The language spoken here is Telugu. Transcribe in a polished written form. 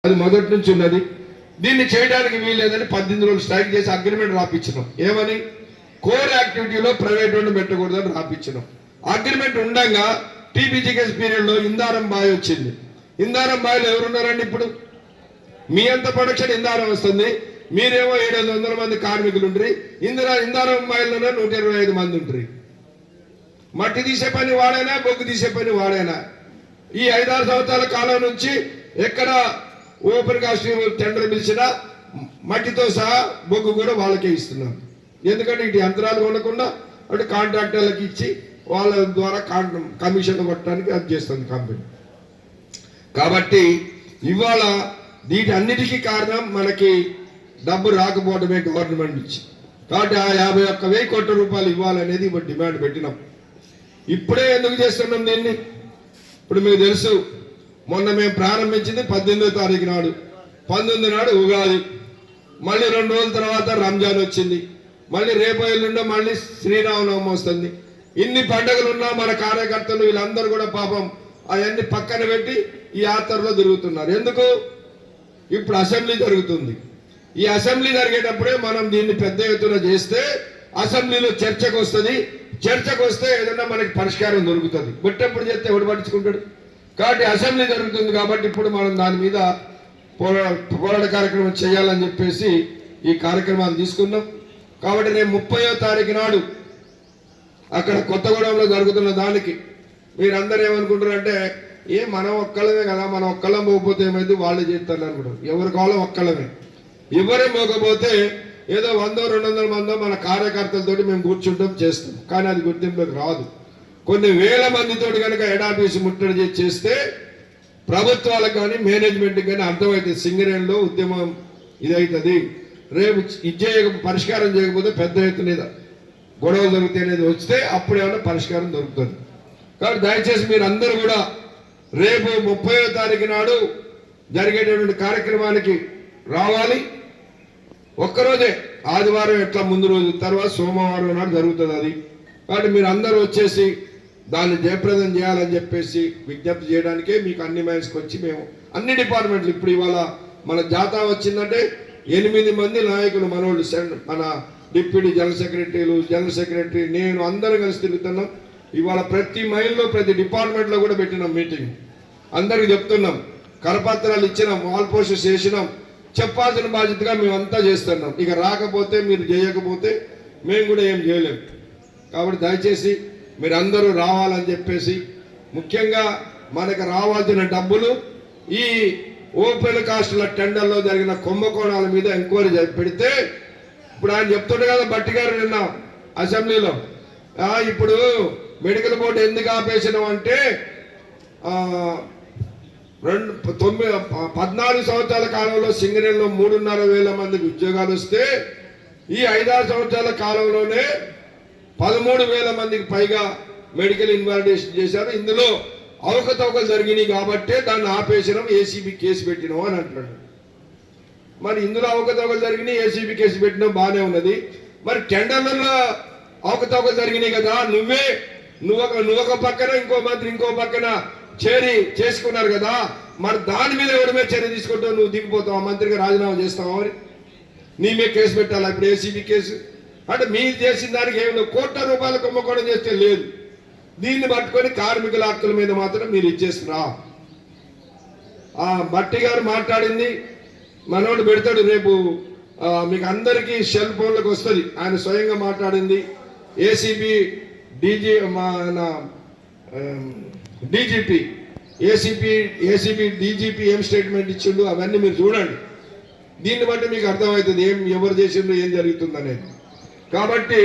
అది మొదటి నుంచి ఉన్నది. దీన్ని చేయడానికి వీల్లేదని 18 రోజులు స్ట్రైక్ చేసి అగ్రిమెంట్ రాపించినాం. ఏమని? కోర్ యాక్టివిటీలో ప్రైవేట్ వాళ్ళు పెట్టకూడదని రాపించినాం. అగ్రిమెంట్ ఉండగా టీబీజీకేస్ పీరియడ్ లో ఇందారం బాయ్ వచ్చింది. ఇందారం బాయ్లో ఎవరున్నారండి? ఇప్పుడు మీ అంత ప్రొడక్షన్ ఇందారం వస్తుంది, మీరేమో 700 మంది కార్మికులు ఉంటారు. ఇందారం బాయ్లోనే 125 మంది ఉంటారు. మట్టి తీసే పని వాడైనా, బొగ్గు తీసే పని వాడైనా. ఈ 5-6 సంవత్సరాల కాలం నుంచి ఎక్కడ ఓపెన్ కాస్ట్ టెండర్ పిలిచినా మట్టితో సహా బొగ్గు కూడా వాళ్ళకే ఇస్తున్నాం. ఎందుకంటే ఇటు యంత్రాలు కొనకుండా అటు కాంట్రాక్టర్లకు ఇచ్చి వాళ్ళ ద్వారా కమిషన్ కొట్టడానికి అది చేస్తుంది కంపెనీ. కాబట్టి ఇవాళ వీటి అన్నిటికీ కారణం మనకి డబ్బు రాకపోవడమే గవర్నమెంట్ నుంచి. కాబట్టి ఆ 51,000 కోట్ల రూపాయలు ఇవ్వాలనేది ఇప్పుడు డిమాండ్ పెట్టినాం. ఇప్పుడే ఎందుకు చేస్తున్నాం దీన్ని? ఇప్పుడు మీకు తెలుసు, మొన్న మేము ప్రారంభించింది 18వ తారీఖు నాడు, 19 నాడు ఉగాది, మళ్ళీ 2 రోజుల తర్వాత రంజాన్ వచ్చింది, మళ్ళీ రేపు ఎల్లుండో మళ్ళీ శ్రీరామనవమి వస్తుంది. ఇన్ని పండుగలున్నా మన కార్యకర్తలు వీళ్ళందరూ కూడా పాపం అవన్నీ పక్కన పెట్టి ఈ యాత్రలో తిరుగుతున్నారు. ఎందుకు? ఇప్పుడు అసెంబ్లీ జరుగుతుంది. ఈ అసెంబ్లీ జరిగేటప్పుడే మనం దీన్ని పెద్ద ఎత్తున చేస్తే అసెంబ్లీలో చర్చకు వస్తుంది. చర్చకు వస్తే ఏదన్నా మనకి పరిష్కారం దొరుకుతుంది. బుట్టెప్పుడు చేస్తే ఎవడు పట్టించుకుంటాడు? కాబట్టి అసెంబ్లీ జరుగుతుంది కాబట్టి ఇప్పుడు మనం దాని మీద పోరాట కార్యక్రమం చేయాలని చెప్పేసి ఈ కార్యక్రమాలు తీసుకున్నాం. కాబట్టి రేపు 30వ తారీఖు నాడు అక్కడ కొత్తగూడెంలో జరుగుతున్న దానికి మీరందరూ ఏమనుకుంటారంటే, మనం ఒక్కళ్ళమే కదా, మనం ఒక్కళ్ళం పోకపోతే ఏమైంది, వాళ్ళు చేస్తారు అనుకుంటారు. ఎవరి కాలం ఒక్కళ్ళమే. ఎవరే మోకపోతే ఏదో 100-200 మందో మన కార్యకర్తలతోటి మేము కూర్చుంటాం, చేస్తాం. కానీ అది గుర్తింపులోకి రాదు. కొన్ని వేల మందితో కనుక ఎడాపీసి ముట్టడి చేస్తే ప్రభుత్వాలకు కానీ మేనేజ్మెంట్కి కానీ అర్థమవుతుంది సింగరేణిలో ఉద్యమం ఇదవుతుంది. రేపు పరిష్కారం చేయకపోతే పెద్ద ఎత్తున గొడవలు దొరుకుతాయి అనేది వస్తే అప్పుడు ఏమైనా పరిష్కారం దొరుకుతుంది. కాబట్టి దయచేసి మీరు అందరూ కూడా రేపు 30వ తారీఖు నాడు జరిగేటటువంటి కార్యక్రమానికి రావాలి. ఒక్కరోజే, ఆదివారం ఎట్లా ముందు రోజు, తర్వాత సోమవారం నాడు జరుగుతుంది అది. కాబట్టి మీరు అందరూ వచ్చేసి దాన్ని జయప్రదం చేయాలని చెప్పేసి విజ్ఞప్తి చేయడానికే మీకు అన్ని మైన్స్కి వచ్చి మేము అన్ని డిపార్ట్మెంట్లు ఇప్పుడు ఇవాళ మన జాతా వచ్చిందంటే 8 మంది నాయకులు మనోళ్ళు, మన డిప్యూటీ జనరల్ సెక్రటరీలు, జనరల్ సెక్రటరీ, నేను అందరూ కలిసి తిరుగుతున్నాం. ఇవాళ ప్రతి మైల్లో ప్రతి డిపార్ట్మెంట్లో కూడా పెట్టినాం మీటింగ్. అందరికి చెప్తున్నాం, కరపత్రాలు ఇచ్చినాం, వాల్ పోస్టర్స్ చేసినాం. చెప్పాల్సిన బాధ్యతగా మేమంతా చేస్తున్నాం. ఇక రాకపోతే, మీరు చేయకపోతే మేము కూడా ఏం చేయలేము. కాబట్టి దయచేసి మీరు అందరూ రావాలని చెప్పేసి, ముఖ్యంగా మనకు రావాల్సిన డబ్బులు ఈ ఓపెన్ కాస్టుల టెండర్లో జరిగిన కుంభకోణాల మీద ఎంక్వైరీ పెడితే, ఇప్పుడు ఆయన చెప్తుండే కదా బట్టి గారు నిన్న అసెంబ్లీలో, ఇప్పుడు మెడికల్ బోర్డు ఎందుకు ఆపేసినాం అంటే 14 సంవత్సరాల కాలంలో సింగరేణిలో 3,500 మందికి ఉద్యోగాలు వస్తే ఈ 5-6 సంవత్సరాల కాలంలోనే 13,000 మందికి పైగా మెడికల్ ఇన్వాలిడేషన్ చేశారు. ఇందులో అవకతవకలు జరిగినాయి కాబట్టే దాన్ని ఆపేసినాం, ఏసీబీ కేసు పెట్టినాం అని అంటున్నాడు. మరి ఇందులో అవకతవకలు జరిగినాయి, ఏసీబీ కేసు పెట్టినాం, బాగానే ఉన్నది. మరి టెండర్లలో అవకతవకలు జరిగినాయి కదా, నువ్వు ఒక పక్కన, ఇంకో మంత్రి ఇంకో పక్కన చేసుకున్నారు కదా, మరి దాని మీద ఎవరి చర్య తీసుకుంటావు? నువ్వు దిగిపోతావు, మంత్రిగా రాజీనామా చేస్తావా? మరి నీ మీద కేసు పెట్టాలా ఇప్పుడు ఏసీబీ కేసు? అంటే మీరు చేసిన దానికి ఏమి కోట్ల రూపాయల కుంభకోణం చేస్తే లేదు. దీన్ని పట్టుకొని కార్మికుల హక్కుల మీద మాత్రం మీరు ఇచ్చేస్తున్నా. బట్టి గారు మాట్లాడింది మనోడు పెడతాడు రేపు, మీకు అందరికీ సెల్ ఫోన్లకు వస్తుంది. ఆయన స్వయంగా మాట్లాడింది. ఏసీబీ డీజీపీ ఏసీబీ డీజీపీ ఏం స్టేట్మెంట్ ఇచ్చిండు అవన్నీ మీరు చూడండి. దీన్ని బట్టి మీకు అర్థమవుతుంది ఎవరు చేసిండ్రు, ఏం జరుగుతుంది అనేది. కాబట్టి